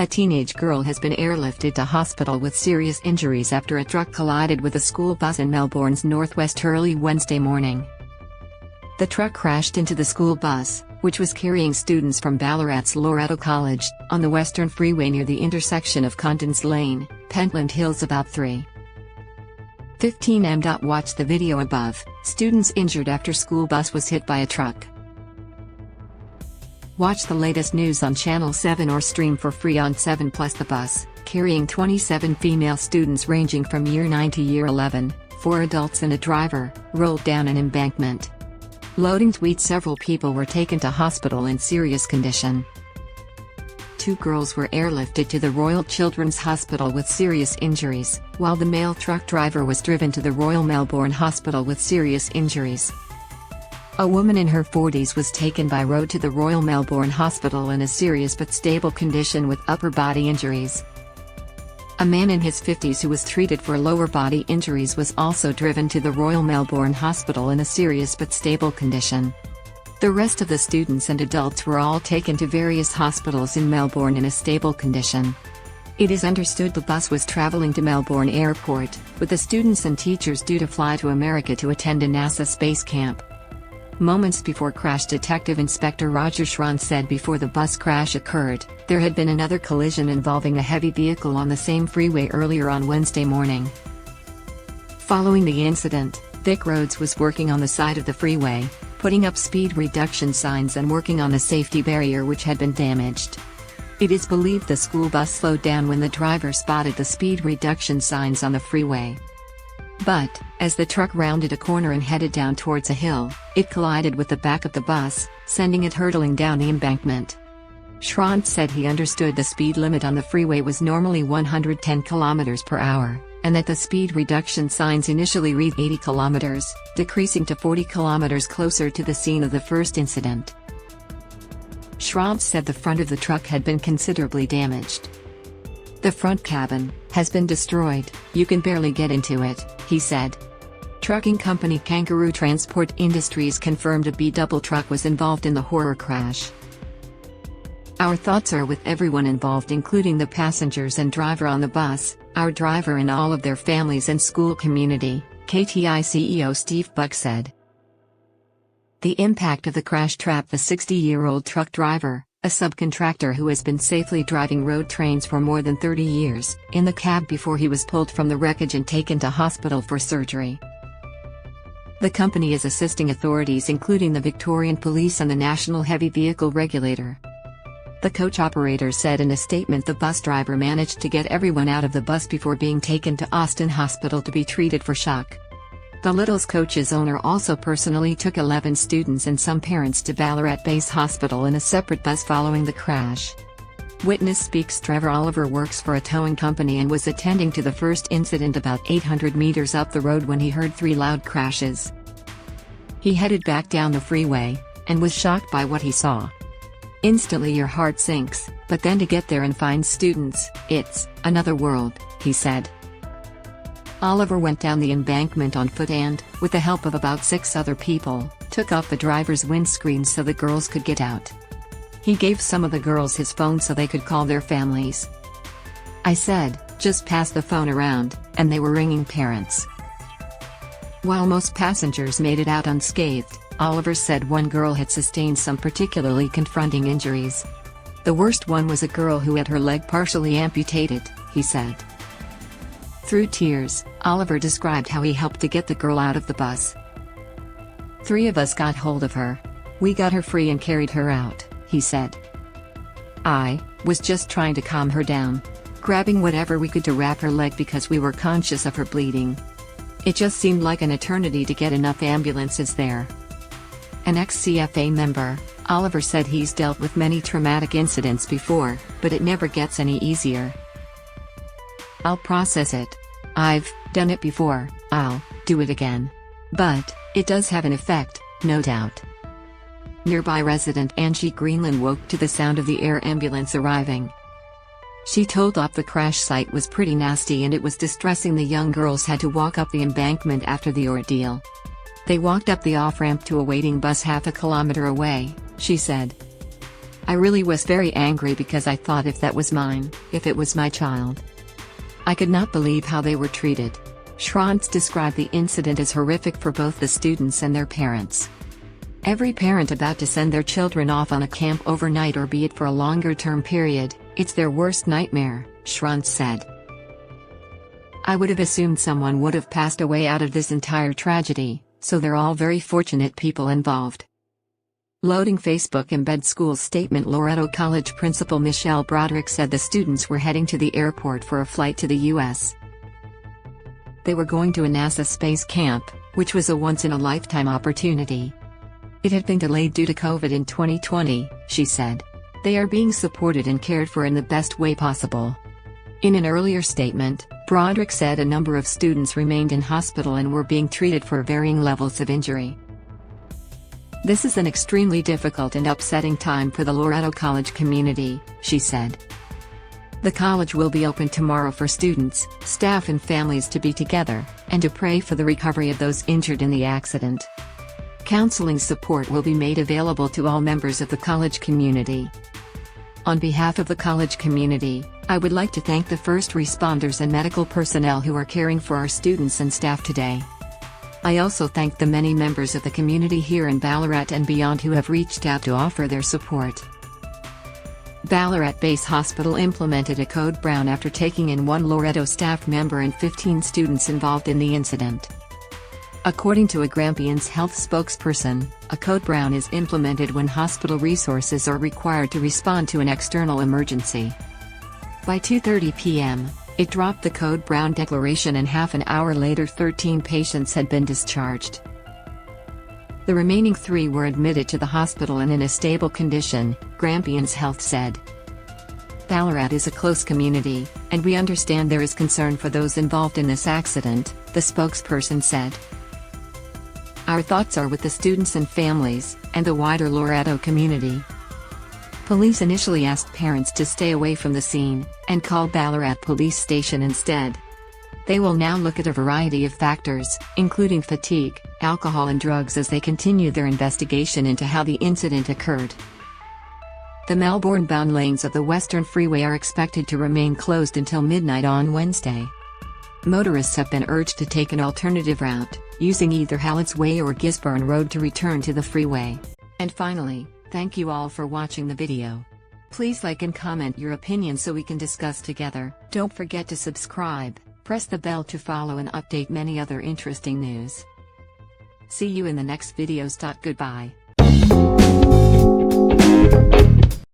A teenage girl has been airlifted to hospital with serious injuries after a truck collided with a school bus in Melbourne's northwest early Wednesday morning. The truck crashed into the school bus, which was carrying students from Ballarat's Loreto College, on the Western Freeway near the intersection of Condons Lane, Pentland Hills about 3:15 am. Watch the video above. Students injured after school bus was hit by a truck. Watch the latest news on Channel 7 or stream for free on 7+. The bus, carrying 27 female students ranging from Year 9 to Year 11, 4 adults and a driver, rolled down an embankment. Loading tweet: several people were taken to hospital in serious condition. 2 girls were airlifted to the Royal Children's Hospital with serious injuries, while the male truck driver was driven to the Royal Melbourne Hospital with serious injuries. A woman in her 40s was taken by road to the Royal Melbourne Hospital in a serious but stable condition with upper body injuries. A man in his 50s who was treated for lower body injuries was also driven to the Royal Melbourne Hospital in a serious but stable condition. The rest of the students and adults were all taken to various hospitals in Melbourne in a stable condition. It is understood the bus was travelling to Melbourne Airport, with the students and teachers due to fly to America to attend a NASA space camp. Moments before crash, Detective Inspector Roger Schron said before the bus crash occurred, there had been another collision involving a heavy vehicle on the same freeway earlier on Wednesday morning. Following the incident, Vic Rhodes was working on the side of the freeway, putting up speed reduction signs and working on the safety barrier which had been damaged. It is believed the school bus slowed down when the driver spotted the speed reduction signs on the freeway. But, as the truck rounded a corner and headed down towards a hill, it collided with the back of the bus, sending it hurtling down the embankment. Schron said he understood the speed limit on the freeway was normally 110 km per hour, and that the speed reduction signs initially read 80 km, decreasing to 40 km closer to the scene of the first incident. Schron said the front of the truck had been considerably damaged. The front cabin has been destroyed, you can barely get into it, he said. Trucking company Kangaroo Transport Industries confirmed a B-double truck was involved in the horror crash. Our thoughts are with everyone involved, including the passengers and driver on the bus, our driver and all of their families and school community, KTI CEO Steve Buck said. The impact of the crash trapped the 60-year-old truck driver, a subcontractor who has been safely driving road trains for more than 30 years, in the cab before he was pulled from the wreckage and taken to hospital for surgery. The company is assisting authorities including the Victorian Police and the National Heavy Vehicle Regulator. The coach operator said in a statement the bus driver managed to get everyone out of the bus before being taken to Austin Hospital to be treated for shock. The Little's coach's owner also personally took 11 students and some parents to Ballarat Base Hospital in a separate bus following the crash. Witness speaks: Trevor Oliver works for a towing company and was attending to the first incident about 800 meters up the road when he heard 3 loud crashes. He headed back down the freeway, and was shocked by what he saw. Instantly your heart sinks, but then to get there and find students, it's another world, he said. Oliver went down the embankment on foot and, with the help of about 6 other people, took off the driver's windscreen so the girls could get out. He gave some of the girls his phone so they could call their families. I said, just pass the phone around, and they were ringing parents. While most passengers made it out unscathed, Oliver said one girl had sustained some particularly confronting injuries. The worst one was a girl who had her leg partially amputated, he said. Through tears, Oliver described how he helped to get the girl out of the bus. 3 of us got hold of her. We got her free and carried her out, he said. I was just trying to calm her down, grabbing whatever we could to wrap her leg because we were conscious of her bleeding. It just seemed like an eternity to get enough ambulances there. An ex-CFA member, Oliver said he's dealt with many traumatic incidents before, but it never gets any easier. I'll process it. I've done it before, I'll do it again. But it does have an effect, no doubt. Nearby resident Angie Greenland woke to the sound of the air ambulance arriving. She told OP the crash site was pretty nasty and it was distressing. The young girls had to walk up the embankment after the ordeal. They walked up the off-ramp to a waiting bus half a kilometer away, she said. I really was very angry because I thought if that was mine, if it was my child. I could not believe how they were treated. Schrantz described the incident as horrific for both the students and their parents. Every parent about to send their children off on a camp overnight or be it for a longer term period, it's their worst nightmare, Schrantz said. I would have assumed someone would have passed away out of this entire tragedy, so they're all very fortunate people involved. Loading Facebook embed school statement. Loreto College principal Michelle Broderick said the students were heading to the airport for a flight to the U.S. They were going to a NASA space camp, which was a once-in-a-lifetime opportunity. It had been delayed due to COVID in 2020, she said. They are being supported and cared for in the best way possible. In an earlier statement, Broderick said a number of students remained in hospital and were being treated for varying levels of injury. This is an extremely difficult and upsetting time for the Loreto College community, she said. The college will be open tomorrow for students, staff and families to be together, and to pray for the recovery of those injured in the accident. Counseling support will be made available to all members of the college community. On behalf of the college community, I would like to thank the first responders and medical personnel who are caring for our students and staff today. I also thank the many members of the community here in Ballarat and beyond who have reached out to offer their support. Ballarat Base Hospital implemented a code brown after taking in one Loreto staff member and 15 students involved in the incident. According to a Grampians health spokesperson, a code brown is implemented when hospital resources are required to respond to an external emergency. By 2:30 p.m., it dropped the code brown declaration and half an hour later 13 patients had been discharged. The remaining 3 were admitted to the hospital and in a stable condition, Grampians Health said. Ballarat is a close community, and we understand there is concern for those involved in this accident, the spokesperson said. Our thoughts are with the students and families, and the wider Loreto community. Police initially asked parents to stay away from the scene, and call Ballarat Police Station instead. They will now look at a variety of factors, including fatigue, alcohol and drugs as they continue their investigation into how the incident occurred. The Melbourne-bound lanes of the Western Freeway are expected to remain closed until midnight on Wednesday. Motorists have been urged to take an alternative route, using either Hallett's Way or Gisborne Road to return to the freeway. And finally, thank you all for watching the video. Please like and comment your opinion so we can discuss together. Don't forget to subscribe, press the bell to follow and update many other interesting news. See you in the next videos. Goodbye.